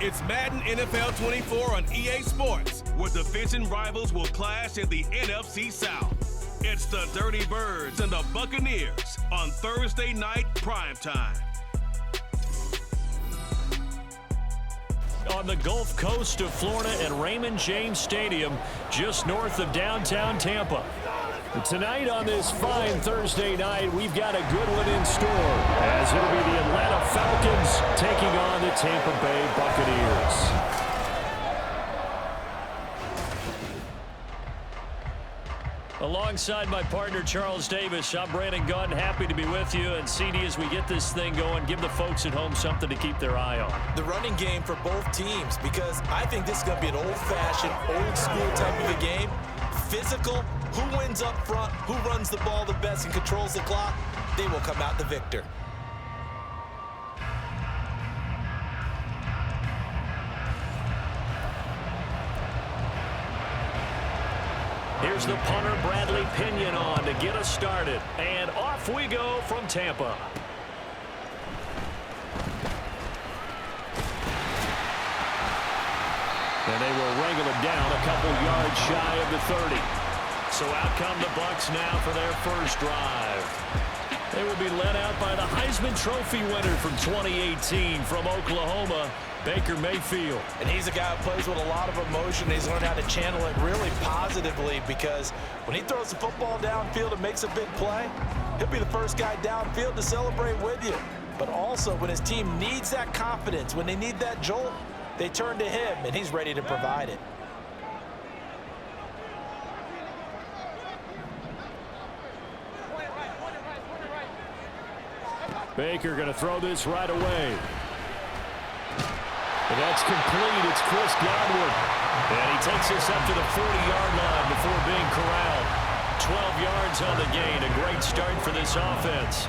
It's Madden NFL 24 on EA Sports, where division rivals will clash in the NFC South. It's the Dirty Birds and the Buccaneers on Thursday night primetime. On the Gulf Coast of Florida at Raymond James Stadium, just north of downtown Tampa. Tonight on this fine Thursday night, we've got a good one in store, as it'll be the Atlanta Falcons taking on the Tampa Bay Buccaneers. Alongside my partner, Charles Davis, I'm Brandon Gunn, happy to be with you. And CD, as we get this thing going, give the folks at home something to keep their eye on. The running game for both teams, because I think this is going to be an old-fashioned, old-school type of a game. Physical, who wins up front, who runs the ball the best and controls the clock, they will come out the victor. Here's the punter, Bradley Pinion, on to get us started. And off we go from Tampa. And they will wrangle it down a couple yards shy of the 30. So out come the Bucs now for their first drive. They will be led out by the Heisman Trophy winner from 2018 from Oklahoma, Baker Mayfield. And he's a guy who plays with a lot of emotion. He's learned how to channel it really positively, because when he throws the football downfield and makes a big play, he'll be the first guy downfield to celebrate with you. But also, when his team needs that confidence, when they need that jolt, they turn to him, and he's ready to provide it. Baker going to throw this right away. And that's complete. It's Chris Godwin. And he takes this up to the 40-yard line before being corralled. 12 yards on the gain. A great start for this offense.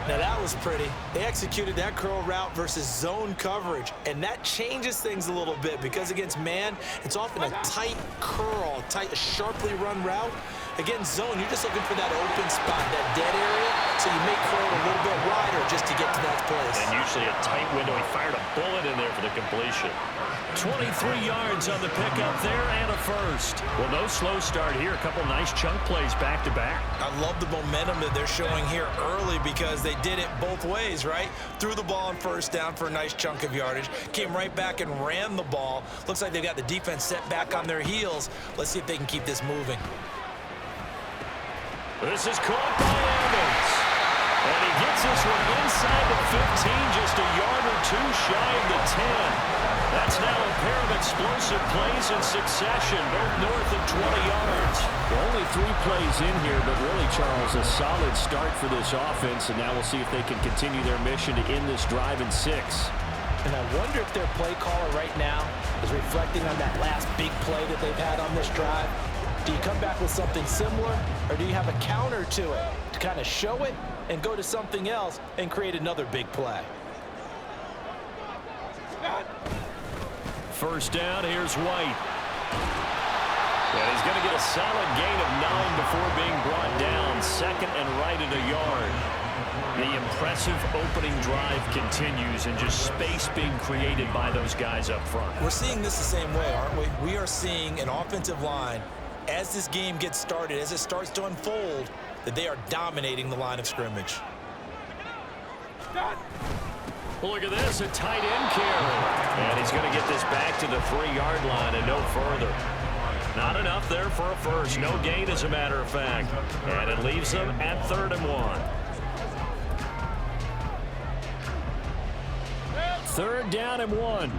Now that was pretty. They executed that curl route versus zone coverage, and that changes things a little bit, because against man, it's often a tight curl, a sharply run route. Against zone, you're just looking for that open spot, that dead area, so you make curl a little bit wider just to get to that place. And usually a tight window. He fired a bullet in there for the completion. 23 yards on the pickup there and a first. Well, no slow start here. A couple nice chunk plays back-to-back. I love the momentum that they're showing here early, because they did it both ways, right? Threw the ball on first down for a nice chunk of yardage, came right back and ran the ball. Looks like they've got the defense set back on their heels. Let's see if they can keep this moving. This is caught by Evans. And he gets this one inside the 15, just a yard or two shy of the 10. That's now a pair of explosive plays in succession, both north of 20 yards. Well, only 3 plays in here, but really, Charles, a solid start for this offense, and now we'll see if they can continue their mission to end this drive in 6. And I wonder if their play caller right now is reflecting on that last big play that they've had on this drive. Do you come back with something similar, or do you have a counter to it to kind of show it and go to something else and create another big play? First down, here's White. And he's going to get a solid gain of 9 before being brought down. Second and right at a yard. The impressive opening drive continues, and just space being created by those guys up front. We're seeing this the same way, aren't we? We are seeing an offensive line, as this game gets started, as it starts to unfold, that they are dominating the line of scrimmage. Well, look at this, a tight end carry. And he's going to get this back to the 3-yard line and no further. Not enough there for a first. No gain, as a matter of fact. And it leaves them at 3rd and 1. 3rd down and 1.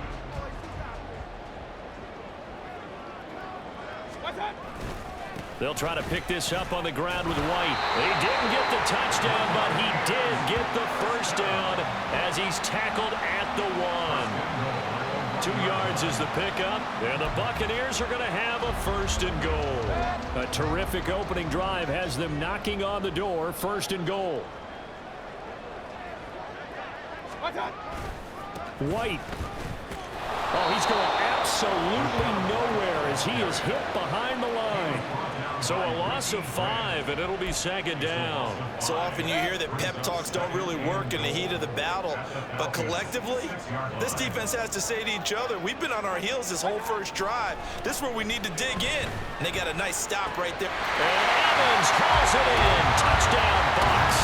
They'll try to pick this up on the ground with White. He didn't get the touchdown, but he did get the first down as he's tackled at the 1. 2 yards is the pickup, and the Buccaneers are going to have a 1st and goal. A terrific opening drive has them knocking on the door, 1st and goal. White. Oh, he's going absolutely nowhere as he is hit behind the line. So a loss of 5, and it'll be second down. So often you hear that pep talks don't really work in the heat of the battle, but collectively, this defense has to say to each other, we've been on our heels this whole first drive. This is where we need to dig in. And they got a nice stop right there. And Evans calls it in. Touchdown, Bucs.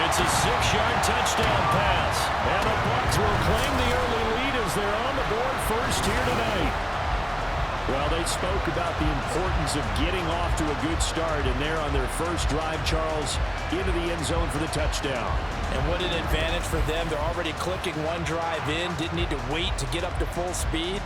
It's a 6-yard touchdown pass. And the Bucs will claim the early lead as they're on the board first here tonight. Well, they spoke about the importance of getting off to a good start, and they're on their first drive, Charles, into the end zone for the touchdown. And what an advantage for them. They're already clicking one drive in, didn't need to wait to get up to full speed.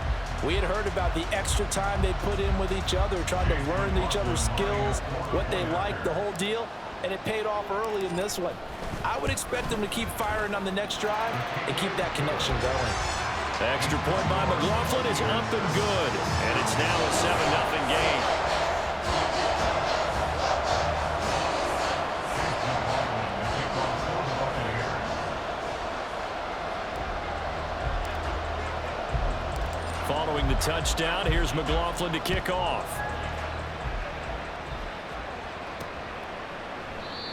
We had heard about the extra time they put in with each other, trying to learn each other's skills, what they like, the whole deal, and it paid off early in this one. I would expect them to keep firing on the next drive and keep that connection going. Extra point by McLaughlin is up and good, and it's now a 7-0 game. Following the touchdown, here's McLaughlin to kick off.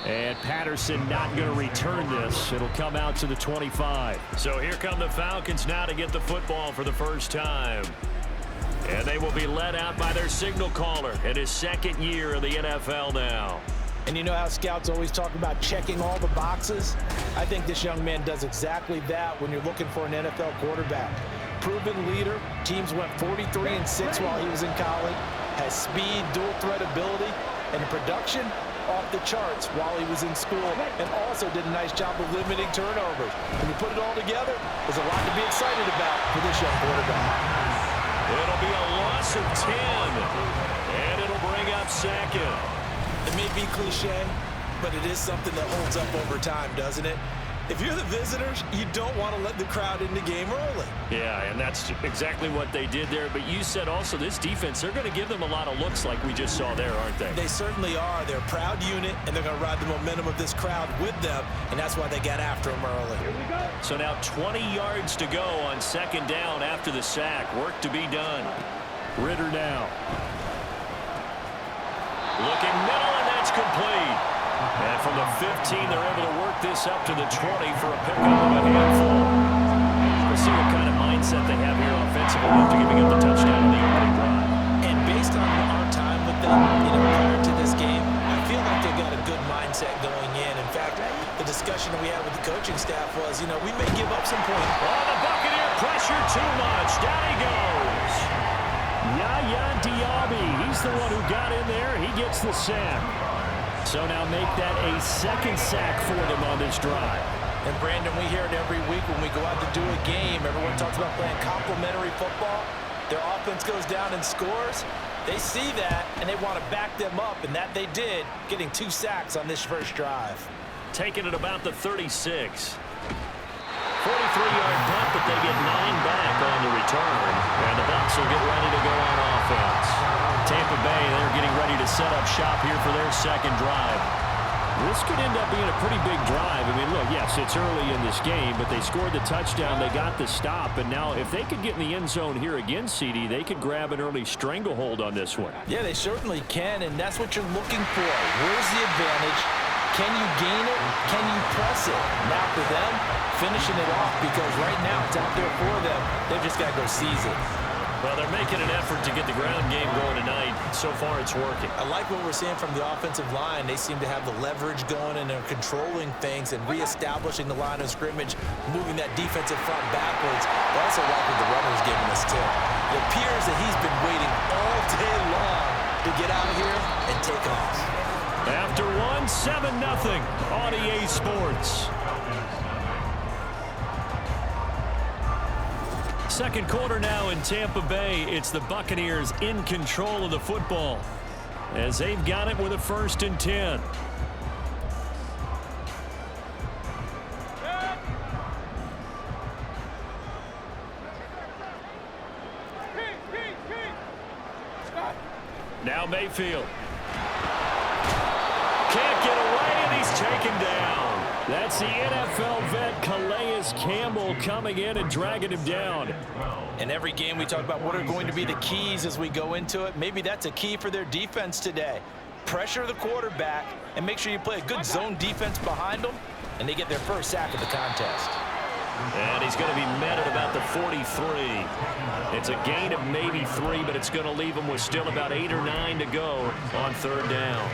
And Patterson not going to return this. It'll come out to the 25. So here come the Falcons now to get the football for the first time. And they will be led out by their signal caller in his second year in the NFL now. And you know how scouts always talk about checking all the boxes? I think this young man does exactly that when you're looking for an NFL quarterback. Proven leader. Teams went 43-6 while he was in college. Has speed, dual threat ability, and the production off the charts while he was in school, and also did a nice job of limiting turnovers. When you put it all together, there's a lot to be excited about for this young quarterback. It'll be a loss of 10, and it'll bring up second. It may be cliche, but it is something that holds up over time, doesn't it? If you're the visitors, you don't want to let the crowd in the game early. Yeah, and that's exactly what they did there. But you said also this defense, they're going to give them a lot of looks like we just saw there, aren't they? They certainly are. They're a proud unit, and they're going to ride the momentum of this crowd with them, and that's why they got after them early. Here we go. So now 20 yards to go on second down after the sack. Work to be done. Ritter now. Looking middle, and that's complete. And from the 15, they're able to work this up to the 20 for a pickup of a handful. We'll see what kind of mindset they have here offensively after giving up the touchdown in the opening drive. And based on our time with them, prior to this game, I feel like they got a good mindset going in. In fact, the discussion that we had with the coaching staff was, we may give up some points. Oh, the Buccaneer pressure too much. Down he goes. Yaya Diaby, he's the one who got in there. He gets the sack. So now make that a second sack for them on this drive. And Brandon, we hear it every week when we go out to do a game. Everyone talks about playing complementary football. Their offense goes down and scores. They see that, and they want to back them up, and that they did, getting 2 sacks on this first drive. Taking it about the 36. 43-yard punt, but they get 9 back on the return. And the Bucs will get ready to go on offense. Tampa Bay, they're getting ready to set up shop here for their second drive. This could end up being a pretty big drive. I mean, look, yes, it's early in this game, but they scored the touchdown, they got the stop, and now if they could get in the end zone here again, CD, they could grab an early stranglehold on this one. Yeah, they certainly can, and that's what you're looking for. Where's the advantage? Can you gain it? Can you press it? Now for them, finishing it off, because right now it's out there for them. They've just got to go seize it. Well, they're making an effort to get the ground game going tonight. So far, it's working. I like what we're seeing from the offensive line. They seem to have the leverage going, and they're controlling things and reestablishing the line of scrimmage, moving that defensive front backwards. But also like what the runner's giving us, too. It appears that he's been waiting all day long to get out of here and take off. After one, 7-0 on EA Sports. Second quarter now in Tampa Bay. It's the Buccaneers in control of the football as they've got it with a 1st and 10. Now Mayfield. Can't get away, and he's taken down. That's the NFL vet Calais Campbell coming in and dragging him down. In every game we talk about what are going to be the keys as we go into it. Maybe that's a key for their defense today. Pressure the quarterback and make sure you play a good zone defense behind them, and they get their first sack of the contest. And he's going to be met at about the 43. It's a gain of maybe 3, but it's going to leave him with still about 8 or 9 to go on third down.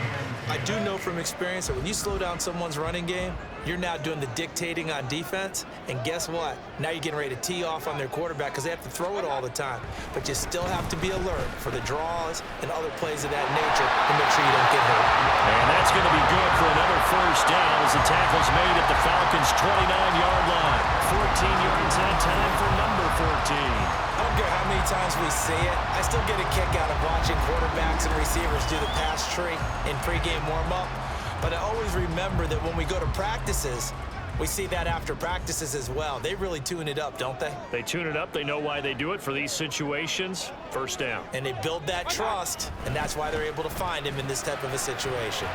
I do know from experience that when you slow down someone's running game, you're now doing the dictating on defense, and guess what? Now you're getting ready to tee off on their quarterback because they have to throw it all the time. But you still have to be alert for the draws and other plays of that nature to make sure you don't get hurt. And that's going to be good for another first down as the tackle's made at the Falcons' 29-yard line. 14 yards that time for number 14. I don't care how many times we see it, I still get a kick out of watching quarterbacks and receivers do the pass tree in pregame warm-up. But I always remember that when we go to practices, we see that after practices as well. They really tune it up, don't they? They tune it up. They know why they do it for these situations. First down. And they build that trust, and that's why they're able to find him in this type of a situation.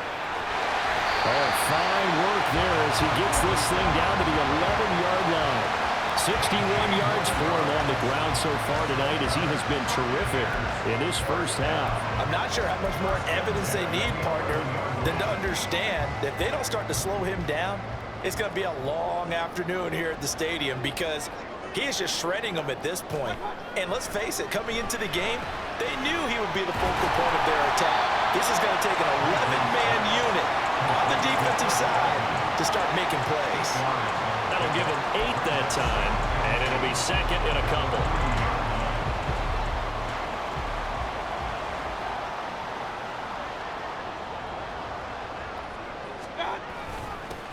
Oh, fine work there as he gets this thing down to the 11-yard line. 61 yards for him on the ground so far tonight as he has been terrific in his first half. I'm not sure how much more evidence they need, partner, than to understand that if they don't start to slow him down, it's going to be a long afternoon here at the stadium because he is just shredding them at this point. And let's face it, coming into the game, they knew he would be the focal point of their attack. This is going to take an 11-man unit on the defensive side to start making plays. That'll give him 8 that time, and it'll be second and a couple.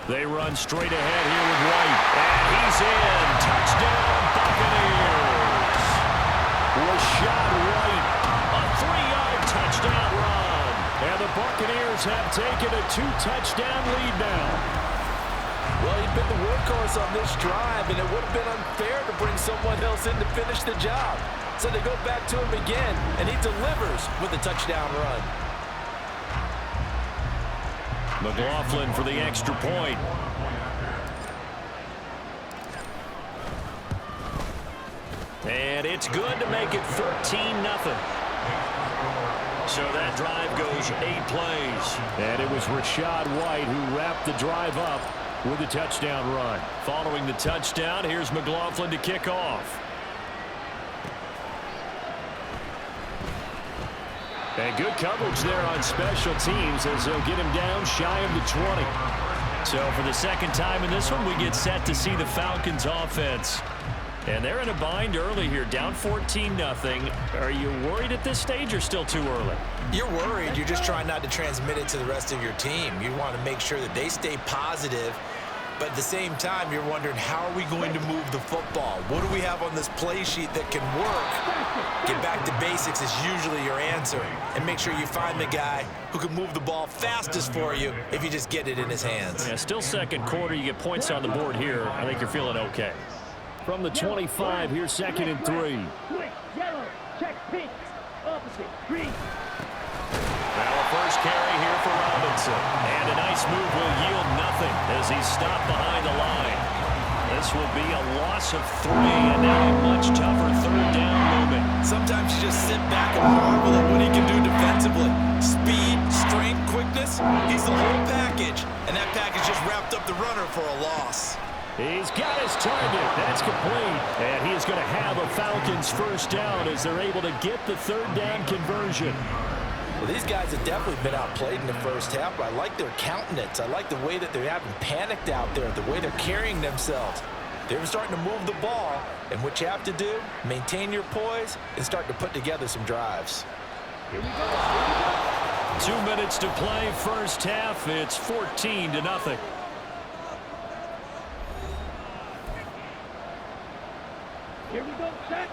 They run straight ahead here with White, and he's in. Touchdown, Buccaneers. Rashad White, a 3-yard touchdown run. And the Buccaneers have taken a 2-touchdown lead now. Well, he'd been the workhorse on this drive, and it would have been unfair to bring someone else in to finish the job. So they go back to him again, and he delivers with a touchdown run. McLaughlin for the extra point. And it's good to make it 13-0. So that drive goes 8 plays. And it was Rashad White who wrapped the drive up with a touchdown run. Following the touchdown, here's McLaughlin to kick off. And good coverage there on special teams as they'll get him down shy of the 20. So for the second time in this one, we get set to see the Falcons offense. And they're in a bind early here, down 14-0. Are you worried at this stage or still too early? You're worried. You're just trying not to transmit it to the rest of your team. You want to make sure that they stay positive. But at the same time, you're wondering, how are we going to move the football? What do we have on this play sheet that can work? Get back to basics is usually your answer. And make sure you find the guy who can move the ball fastest for you if you just get it in his hands. Yeah, still second quarter. You get points on the board here. I think you're feeling okay. From the 25, here's second and 3. Yellow, check pink, opposite, green. Now a first carry here for Robinson. And a nice move will yield nothing as he's stopped behind the line. This will be a loss of 3, and now a much tougher third down moment. Sometimes you just sit back and marvel at what he can do defensively. Speed, strength, quickness, he's the whole package. And that package just wrapped up the runner for a loss. He's got his target. That's complete. And he is going to have a Falcons first down as they're able to get the third down conversion. Well, these guys have definitely been outplayed in the first half, but I like their countenance. I like the way that they haven't panicked out there, the way they're carrying themselves. They're starting to move the ball, and what you have to do, maintain your poise and start to put together some drives. Here we go. 2 minutes to play first half. It's 14-0. Here we go, check.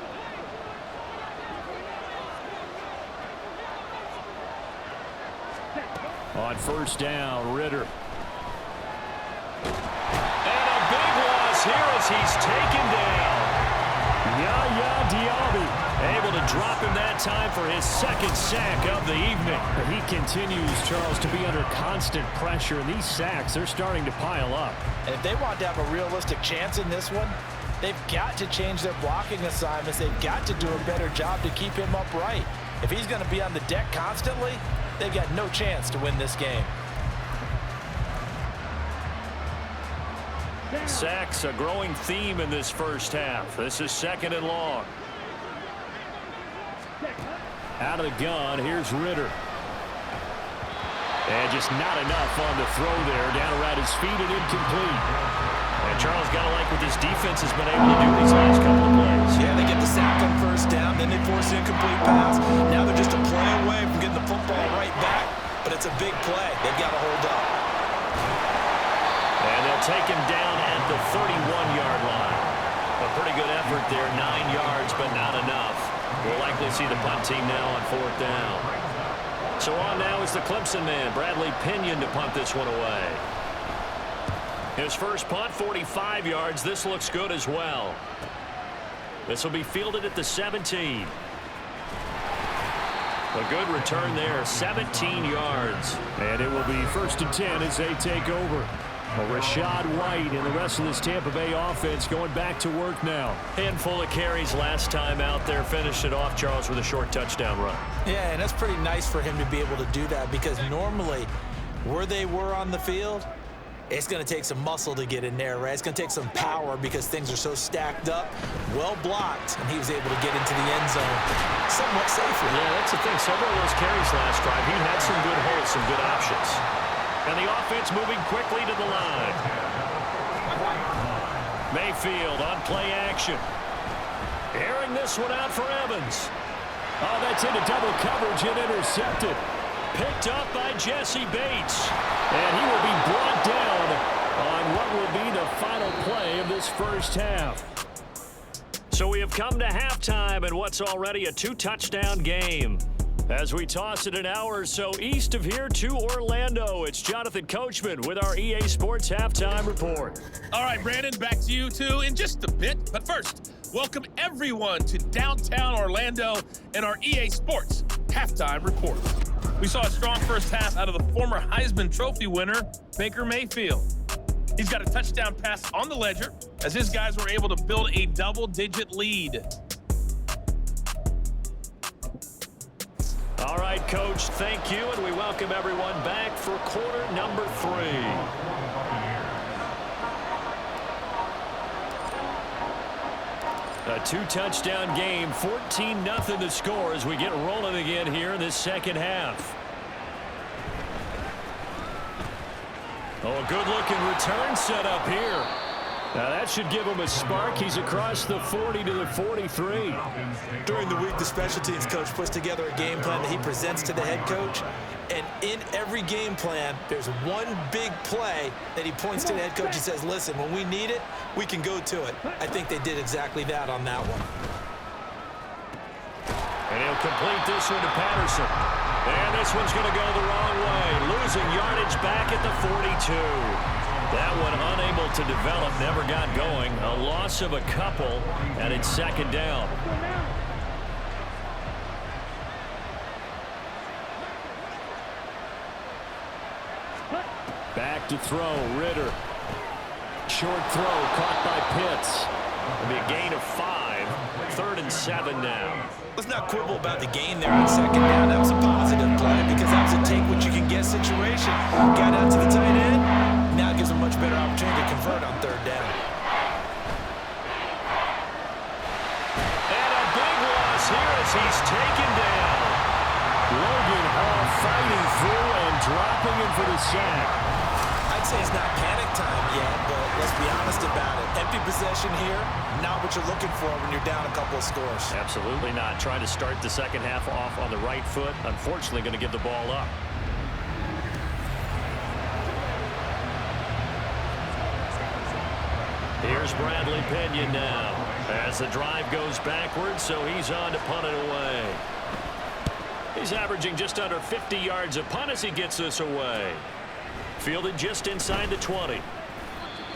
On first down, Ritter. And a big loss here as he's taken down. Yaya Diaby. Able to drop him that time for his second sack of the evening. He continues, Charles, to be under constant pressure, and these sacks, they're starting to pile up. And if they want to have a realistic chance in this one, they've got to change their blocking assignments. They've got to do a better job to keep him upright. If he's going to be on the deck constantly, they've got no chance to win this game. Sacks, a growing theme in this first half. This is 2nd and long. Out of the gun, here's Ritter. And just not enough on the throw there. Down around his feet and incomplete. And Charles got to like what this defense has been able to do these last couple of plays. Yeah, they get the sack on first down, then they force the incomplete pass. Now they're just a play away from getting the football right back. But it's a big play. They've got to hold up. And they'll take him down at the 31-yard line. A pretty good effort there, 9 yards, but not enough. We'll likely see the punt team now on 4th down. So on now is the Clemson man, Bradley Pinion, to punt this one away. His first punt, 45 yards. This looks good as well. This will be fielded at the 17. A good return there, 17 yards. And it will be 1st and 10 as they take over. Well, Rashad White and the rest of this Tampa Bay offense going back to work now. Handful of carries last time out there. Finished it off, Charles, with a short touchdown run. Yeah, and that's pretty nice for him to be able to do that because normally where they were on the field, it's going to take some muscle to get in there, right? It's going to take some power because things are so stacked up, well blocked, and he was able to get into the end zone somewhat safely. Yeah, that's the thing. Several of those carries last drive, he had some good holes, some good options. And the offense moving quickly to the line. Mayfield on play action. Airing this one out for Evans. Oh, that's into double coverage and intercepted. Picked up by Jesse Bates. And he will be brought down on what will be the final play of this first half. So we have come to halftime in what's already a 2-touchdown game. As we toss it an hour or so east of here to Orlando, it's Jonathan Coachman with our EA Sports Halftime Report. All right, Brandon, back to you two in just a bit. But first, welcome everyone to downtown Orlando and our EA Sports Halftime Report. We saw a strong first half out of the former Heisman Trophy winner, Baker Mayfield. He's got a touchdown pass on the ledger as his guys were able to build a double-digit lead. All right, Coach, thank you, and we welcome everyone back for quarter number 3. A 2-touchdown game, 14-0 the score as we get rolling again here in this second half. Oh, a good-looking return set up here. Now that should give him a spark. He's across the 40 to the 43. During the week, the special teams coach puts together a game plan that he presents to the head coach. And in every game plan, there's one big play that he points to the head coach and says, listen, when we need it, we can go to it. I think they did exactly that on that one. And he'll complete this one to Patterson. And this one's going to go the wrong way. Losing yardage back at the 42. That one unable to develop, never got going. A loss of a couple, and it's 2nd down. Back to throw, Ritter. Short throw, caught by Pitts. It'll be a gain of 5. 3rd and 7 now. Let's not quibble about the gain there on 2nd down. That was a positive play because that was a take-what-you-can-get situation. Got out to the tight end. Now it gives a much better opportunity to convert on 3rd down. And a big loss here as he's taken down. Logan Hall fighting through and dropping him for the sack. I'd say it's not panic time yet, but let's be honest about it. Empty possession here, not what you're looking for when you're down a couple of scores. Absolutely not. Trying to start the second half off on the right foot. Unfortunately, going to give the ball up. Here's Bradley Pinion now as the drive goes backwards, so he's on to punt it away. He's averaging just under 50 yards a punt as he gets this away. Fielded just inside the 20.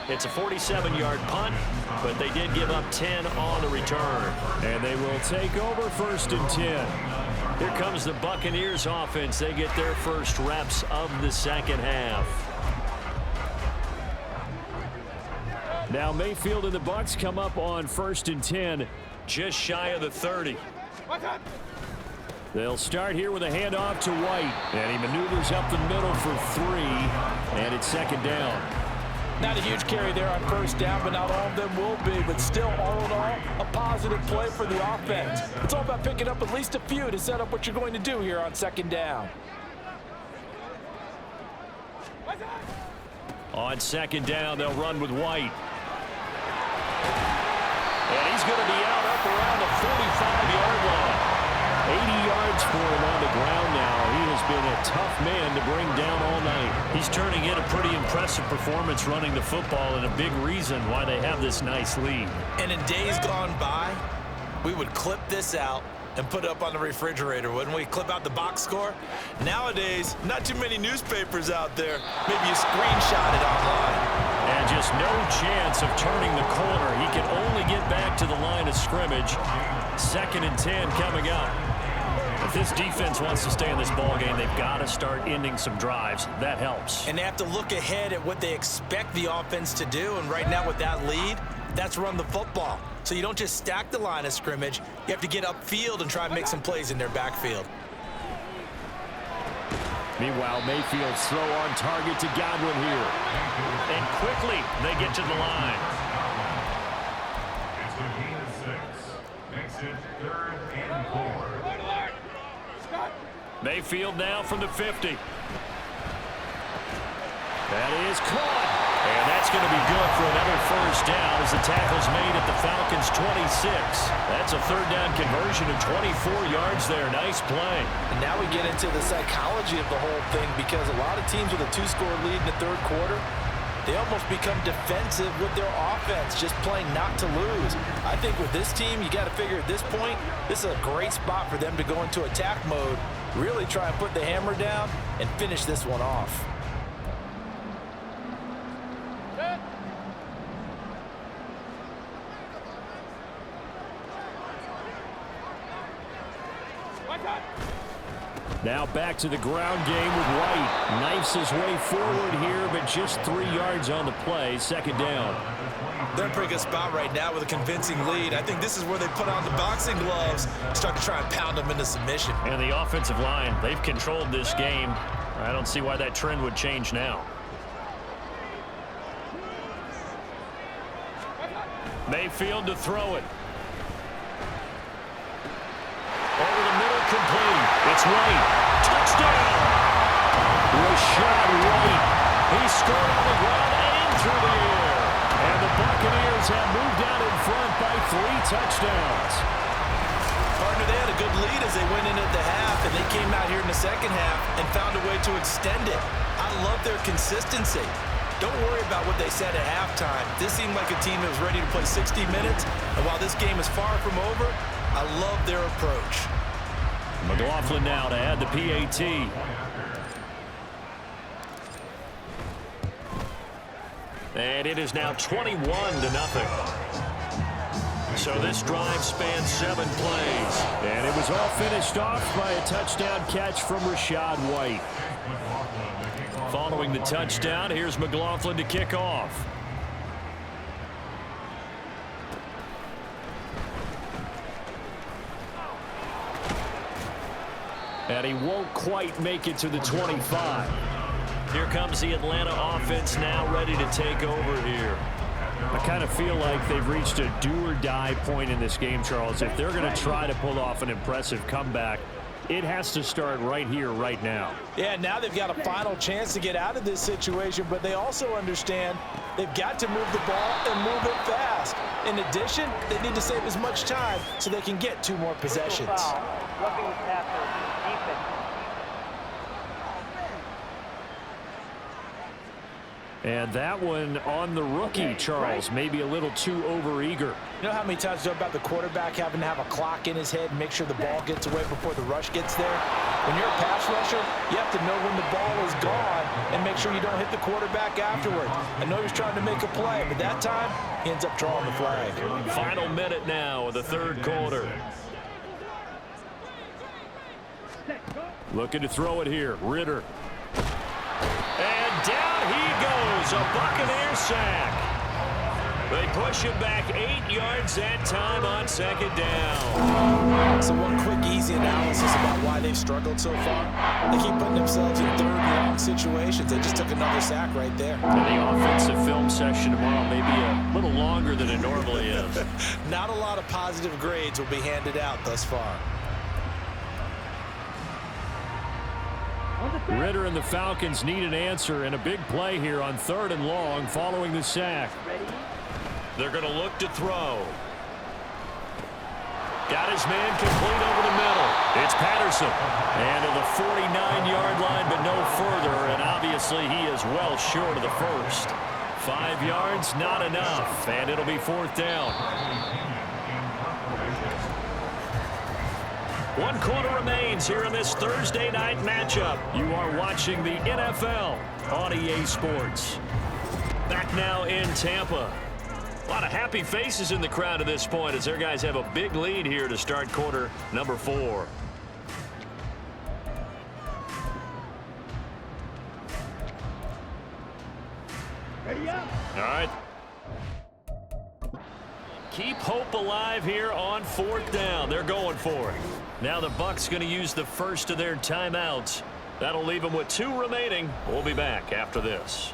It's a 47-yard punt, but they did give up 10 on the return. And they will take over 1st and 10. Here comes the Buccaneers offense. They get their first reps of the second half. Now Mayfield and the Bucs come up on 1st and 10. Just shy of the 30. They'll start here with a handoff to White. And he maneuvers up the middle for 3. And it's 2nd down. Not a huge carry there on 1st down, but not all of them will be. But still, all in all, a positive play for the offense. It's all about picking up at least a few to set up what you're going to do here on 2nd down. On 2nd down, they'll run with White. And he's going to be out up around the 45-yard line. 80 yards for him on the ground now. He has been a tough man to bring down all night. He's turning in a pretty impressive performance running the football, and a big reason why they have this nice lead. And in days gone by, we would clip this out and put it up on the refrigerator, wouldn't we? Clip out the box score. Nowadays, not too many newspapers out there. Maybe you screenshot it online. And just no chance of turning the corner. He can only get back to the line of scrimmage. 2nd and 10 coming up. If this defense wants to stay in this ballgame, they've got to start ending some drives. That helps. And they have to look ahead at what they expect the offense to do. And right now with that lead, that's run the football. So you don't just stack the line of scrimmage. You have to get upfield and try and make some plays in their backfield. Meanwhile, Mayfield's throw on target to Godwin here. And quickly, they get to the line. It's a gain of 6. Makes it 3rd and 4. Mayfield now from the 50. That is caught. And that's going to be good for another 1st down as the tackle's made at the Falcons' 26. That's a 3rd down conversion of 24 yards there. Nice play. And now we get into the psychology of the whole thing, because a lot of teams with a 2-score lead in the 3rd quarter, they almost become defensive with their offense, just playing not to lose. I think with this team, you got to figure at this point, this is a great spot for them to go into attack mode, really try and put the hammer down and finish this one off. Now back to the ground game with White. Knifes his way forward here, but just 3 yards on the play. 2nd down. They're in a pretty good spot right now with a convincing lead. I think this is where they put on the boxing gloves, start to try and pound them into submission. And the offensive line, they've controlled this game. I don't see why that trend would change now. Mayfield to throw it. Over the middle, complete. It's White. Touchdown! Rashad White. He scored on the ground and through the air. And the Buccaneers have moved out in front by 3 touchdowns. Partner, they had a good lead as they went into the half, and they came out here in the 2nd half and found a way to extend it. I love their consistency. Don't worry about what they said at halftime. This seemed like a team that was ready to play 60 minutes, and while this game is far from over, I love their approach. McLaughlin now to add the PAT. And it is now 21-0. So this drive spans 7 plays. And it was all finished off by a touchdown catch from Rashad White. Following the touchdown, here's McLaughlin to kick off. And he won't quite make it to the 25. Here comes the Atlanta offense now ready to take over here. I kind of feel like they've reached a do-or-die point in this game, Charles. If they're going to try to pull off an impressive comeback, it has to start right here, right now. Yeah, now they've got a final chance to get out of this situation, but they also understand they've got to move the ball and move it fast. In addition, they need to save as much time so they can get 2 more possessions. And that one on the rookie, Charles, maybe a little too overeager. You know how many times you know about the quarterback having to have a clock in his head and make sure the ball gets away before the rush gets there? When you're a pass rusher, you have to know when the ball is gone and make sure you don't hit the quarterback afterwards. I know he was trying to make a play, but that time, he ends up drawing the flag. Final minute now of the third quarter. Looking to throw it here, Ritter. And down he goes, a Buccaneer sack. They push him back 8 yards that time on second down. So one quick, easy analysis about why they've struggled so far. They keep putting themselves in third and long situations. They just took another sack right there. And the offensive film session tomorrow may be a little longer than it normally is. Not a lot of positive grades will be handed out thus far. Ritter and the Falcons need an answer and a big play here on 3rd and long following the sack. They're going to look to throw. Got his man complete over the middle. It's Patterson. And to the 49-yard line, but no further. And obviously he is well short of the first. 5 yards, not enough. And it'll be 4th down. 1 quarter remains here in this Thursday night matchup. You are watching the NFL on EA Sports. Back now in Tampa. A lot of happy faces in the crowd at this point as their guys have a big lead here to start quarter number 4. Ready up. All right. Keep hope alive here on 4th down. They're going for it. Now the Bucs going to use the first of their timeouts. That'll leave them with 2 remaining. We'll be back after this.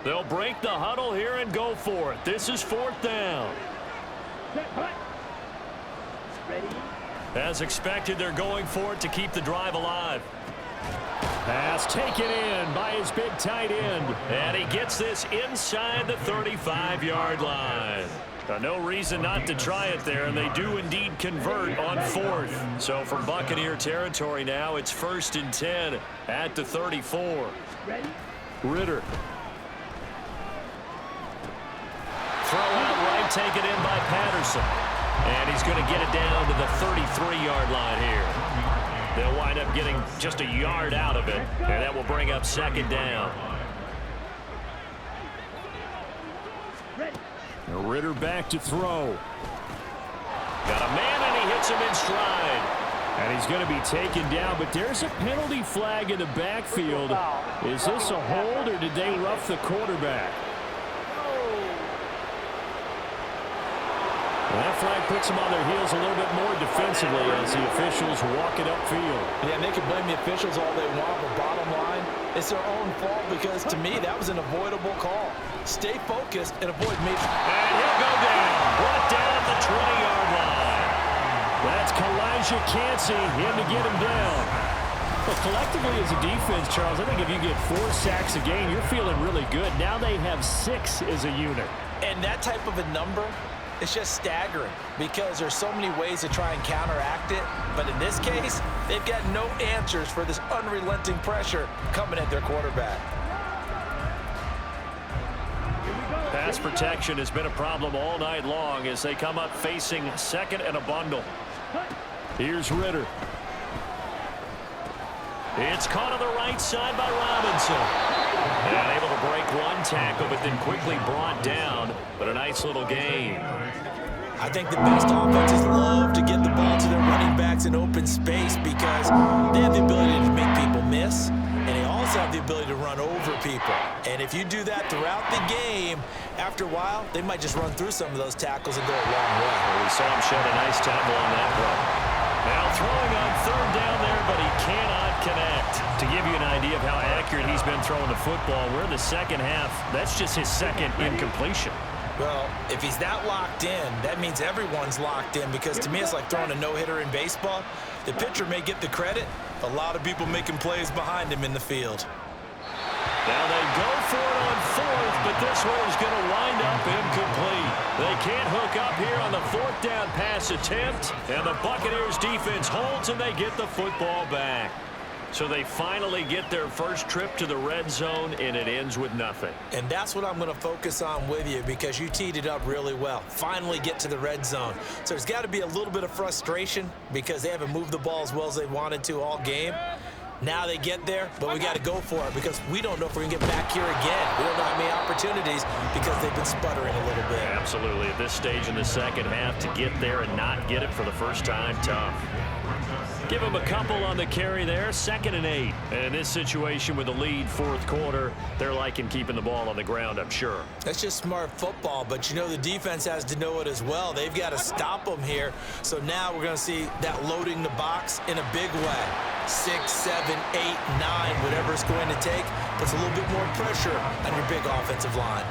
They'll break the huddle here and go for it. This is 4th down. Ready. As expected, they're going for it to keep the drive alive. Pass taken in by his big tight end. And he gets this inside the 35-yard line. No reason not to try it there, and they do indeed convert on 4th. So from Buccaneer territory now, it's 1st and 10 at the 34. Ready. Ritter. Throw out right, taken in by Patterson. And he's going to get it down to the 33-yard line here. They'll wind up getting just a yard out of it, and that will bring up 2nd down. Ritter back to throw. Got a man, and he hits him in stride. And he's going to be taken down, but there's a penalty flag in the backfield. Is this a hold, or did they rough the quarterback? Well, that flag puts them on their heels a little bit more defensively as the officials walk it upfield. Yeah, and they can blame the officials all they want, but bottom line, it's their own fault because, to me, that was an avoidable call. Stay focused and avoid major. And he'll go down. Brought down at the 20-yard line. That's Kalijah Cansey in to get him down. But collectively as a defense, Charles, I think if you get 4 sacks a game, you're feeling really good. Now they have 6 as a unit. And that type of a number, it's just staggering because there's so many ways to try and counteract it. But in this case, they've got no answers for this unrelenting pressure coming at their quarterback. Pass protection has been a problem all night long as they come up facing 2nd and a bundle. Here's Ritter. It's caught on the right side by Robinson. And able to break 1 tackle, but then quickly brought down. But a nice little gain. I think the best offenses love to get the ball to their running backs in open space because they have the ability to make people miss, and they also have the ability to run over people. And if you do that throughout the game, after a while, they might just run through some of those tackles and go a long way. Well, we saw him shed a nice tackle on that play. Now throwing on 3rd down there, but he cannot connect. To give you an idea of how accurate he's been throwing the football, we're in the 2nd half. That's just his 2nd incompletion. Well, if he's that locked in, that means everyone's locked in because to me it's like throwing a no-hitter in baseball. The pitcher may get the credit, a lot of people making plays behind him in the field. Now they go for it on 4th, but this one is going to wind up incomplete. They can't hook up here on the 4th down pass attempt, and the Buccaneers defense holds and they get the football back. So they finally get their first trip to the red zone, and it ends with nothing. And that's what I'm going to focus on with you, because you teed it up really well. Finally get to the red zone. So there's got to be a little bit of frustration because they haven't moved the ball as well as they wanted to all game. Now they get there, but we got to go for it because we don't know if we're going to get back here again. We don't know how many opportunities because they've been sputtering a little bit. Absolutely. At this stage in the second half, to get there and not get it for the first time, tough. Give them a couple on the carry there, 2nd and 8. And in this situation with the lead, fourth quarter, they're liking keeping the ball on the ground, I'm sure. That's just smart football, but you know the defense has to know it as well. They've got to stop them here. So now we're going to see that loading the box in a big way. 6, 7, 8, 9, whatever it's going to take, puts a little bit more pressure on your big offensive line.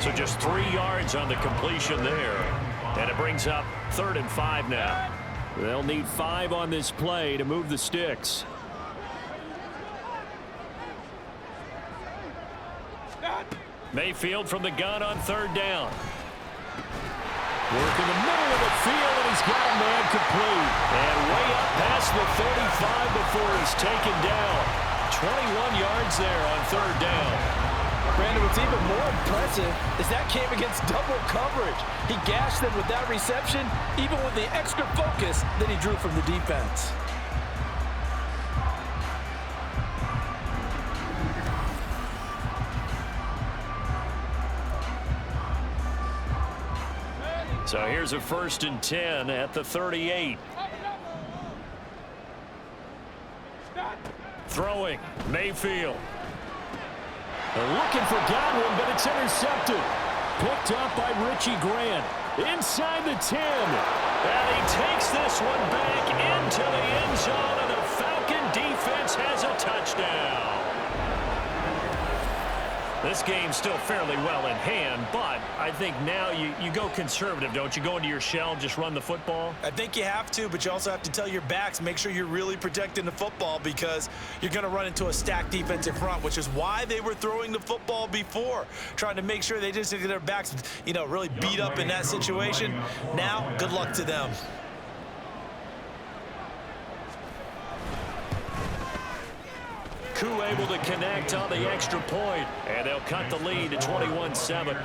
So just 3 yards on the completion there. And it brings up 3rd and 5 now. They'll need 5 on this play to move the sticks. Mayfield from the gun on 3rd down. Work in the middle of the field, and he's got a man complete. And way up past the 35 before he's taken down. 21 yards there on 3rd down. Brandon, what's even more impressive is that came against double coverage. He gashed them with that reception, even with the extra focus that he drew from the defense. So here's a 1st and 10 at the 38. Throwing, Mayfield. Looking for Godwin, but it's intercepted. Picked up by Richie Grant. Inside the 10. And he takes this one back into the end zone, and the Falcon defense has a touchdown. This game's still fairly well in hand, but I think now you go conservative, don't you? Go into your shell, just run the football? I think you have to, but you also have to tell your backs, make sure you're really protecting the football because you're going to run into a stacked defensive front, which is why they were throwing the football before, trying to make sure they just get their backs, really beat up in that situation. Now, good luck to them. Koo able to connect on the extra point, and they'll cut the lead to 21-7.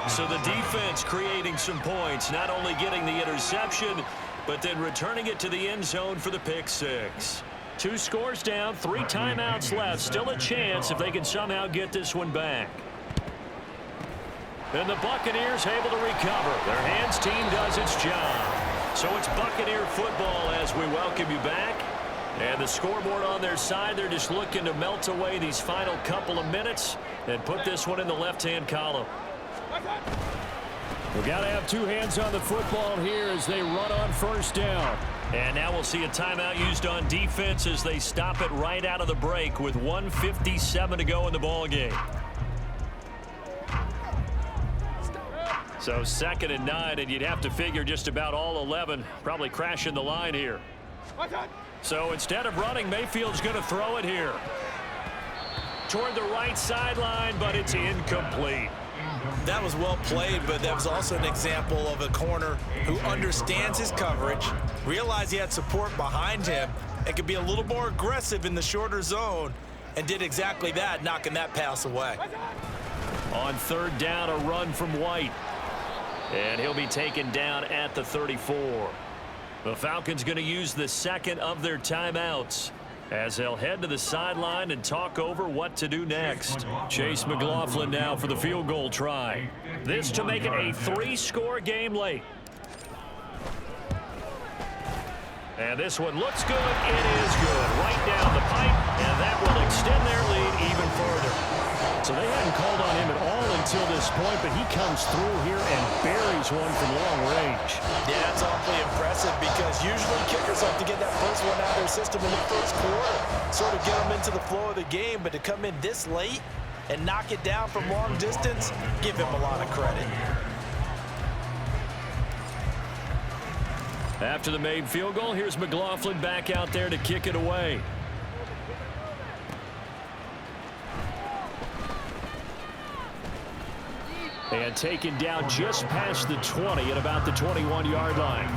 So the defense creating some points, not only getting the interception, but then returning it to the end zone for the pick 6. 2 scores down, 3 timeouts left. Still a chance if they can somehow get this one back. And the Buccaneers able to recover. Their hands team does its job. So it's Buccaneer football as we welcome you back. And the scoreboard on their side, they're just looking to melt away these final couple of minutes and put this one in the left-hand column. We've got to have 2 hands on the football here as they run on 1st down. And now we'll see a timeout used on defense as they stop it right out of the break with 1:57 to go in the ball game. So 2nd and 9, and you'd have to figure just about all 11 probably crashing the line here. So instead of running, Mayfield's going to throw it here. Toward the right sideline, but it's incomplete. That was well played, but that was also an example of a corner who understands his coverage, realized he had support behind him, and could be a little more aggressive in the shorter zone, and did exactly that, knocking that pass away. On 3rd down, a run from White. And he'll be taken down at the 34. The Falcons going to use the 2nd of their timeouts as they'll head to the sideline and talk over what to do next. Chase McLaughlin now for the field goal try. This to make it a 3-score game late. And this one looks good. It is good. Right down the pipe, and that will extend their lead even further. So they hadn't called on him at all until this point, but he comes through here and buries one from long range. Yeah, that's awfully impressive because usually kickers like to get that first one out of their system in the 1st quarter, sort of get them into the flow of the game, but to come in this late and knock it down from long distance, give him a lot of credit. After the made field goal, here's McLaughlin back out there to kick it away. And taken down just past the 20 at about the 21-yard line.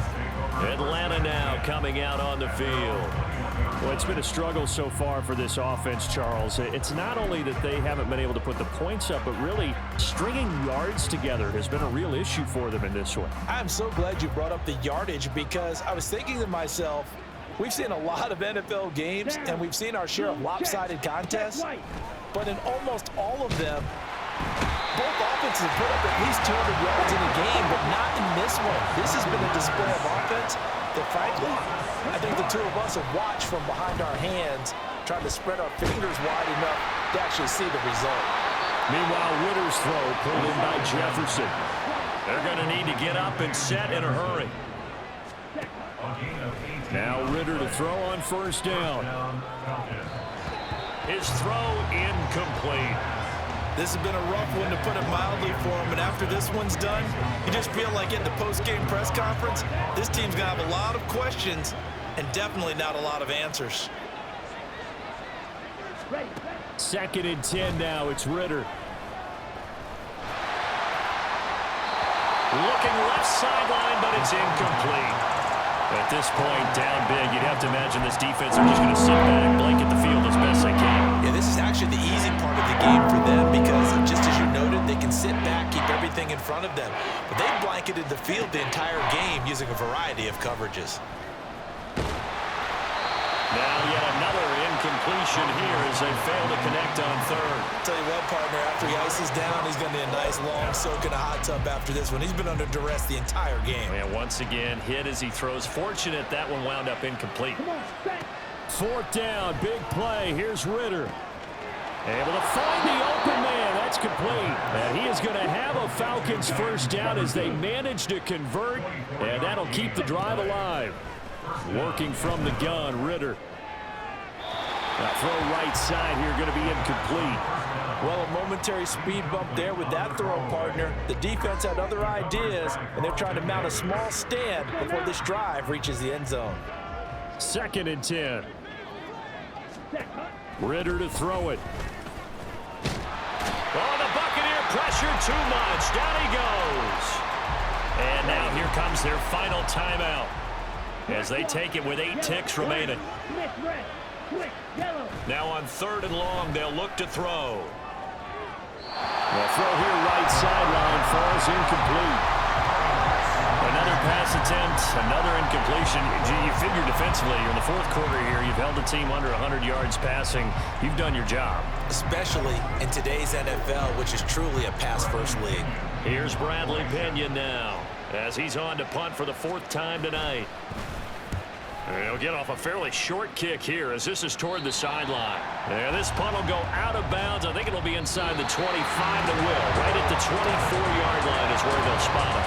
Atlanta now coming out on the field. Well, it's been a struggle so far for this offense, Charles. It's not only that they haven't been able to put the points up, but really stringing yards together has been a real issue for them in this one. I'm so glad you brought up the yardage because I was thinking to myself, we've seen a lot of NFL games and we've seen our share of lopsided contests, but in almost all of them, both offenses have put up at least 200 yards in a game, but not in this one. This has been a display of offense that, frankly, I think the two of us have watched from behind our hands, trying to spread our fingers wide enough to actually see the result. Meanwhile, Ritter's throw pulled in by Jefferson. They're going to need to get up and set in a hurry. Now Ritter to throw on first down. His throw incomplete. This has been a rough one, to put it mildly, for him. And after this one's done, you just feel like at the post-game press conference, this team's going to have a lot of questions and definitely not a lot of answers. Second and 10 now. It's Ritter. Looking left sideline, but it's incomplete. At this point, down big, you'd have to imagine this defense are just going to sit back, blanket the field as best they can. Yeah, this is actually the easy part of the game for them because, just as you noted, they can sit back, keep everything in front of them. But they've blanketed the field the entire game using a variety of coverages. Now yet another incompletion here as they fail to connect on third. Tell you what, partner, after he ices down, he's going to need a nice long soak in a hot tub after this one. He's been under duress the entire game. And once again, hit as he throws. Fortunate that one wound up incomplete. Fourth down, big play. Here's Ritter. Able to find the open man. That's complete. And he is going to have a Falcons first down as they manage to convert. And that'll keep the drive alive. Working from the gun, Ritter. That throw right side here going to be incomplete. Well, a momentary speed bump there with that throw, partner. The defense had other ideas, and they're trying to mount a small stand before this drive reaches the end zone. Second and 10. Ritter to throw it. Oh, the Buccaneer pressure too much. Down he goes. And now here comes their final timeout as they take it with 8 ticks remaining. Now on third and long, they'll look to throw. The throw here right sideline falls incomplete. Another pass attempt, another incompletion. You figure defensively, you're in the fourth quarter here. You've held the team under 100 yards passing. You've done your job. Especially in today's NFL, which is truly a pass-first league. Here's Bradley Pena now as he's on to punt for the 4th time tonight. He'll get off a fairly short kick here as this is toward the sideline. And this punt will go out of bounds. I think it'll be inside the 25 to will. Right at the 24-yard line is where they'll spot it.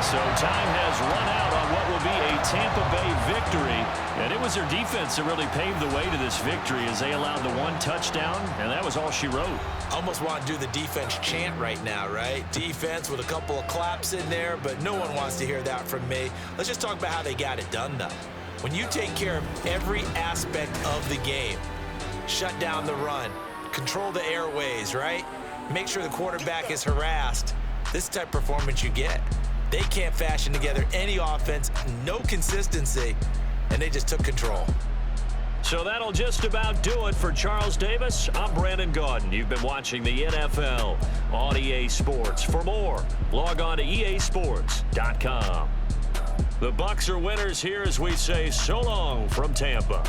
So time has run out on what will be a Tampa Bay victory. And it was their defense that really paved the way to this victory as they allowed the 1 touchdown, and that was all she wrote. Almost want to do the defense chant right now, right? Defense with a couple of claps in there, but no one wants to hear that from me. Let's just talk about how they got it done, though. When you take care of every aspect of the game, shut down the run, control the airways, right? Make sure the quarterback is harassed. This type of performance you get. They can't fashion together any offense, no consistency, and they just took control. So that'll just about do it for Charles Davis. I'm Brandon Gaudin. You've been watching the NFL on EA Sports. For more, log on to easports.com. The Bucs are winners here as we say so long from Tampa.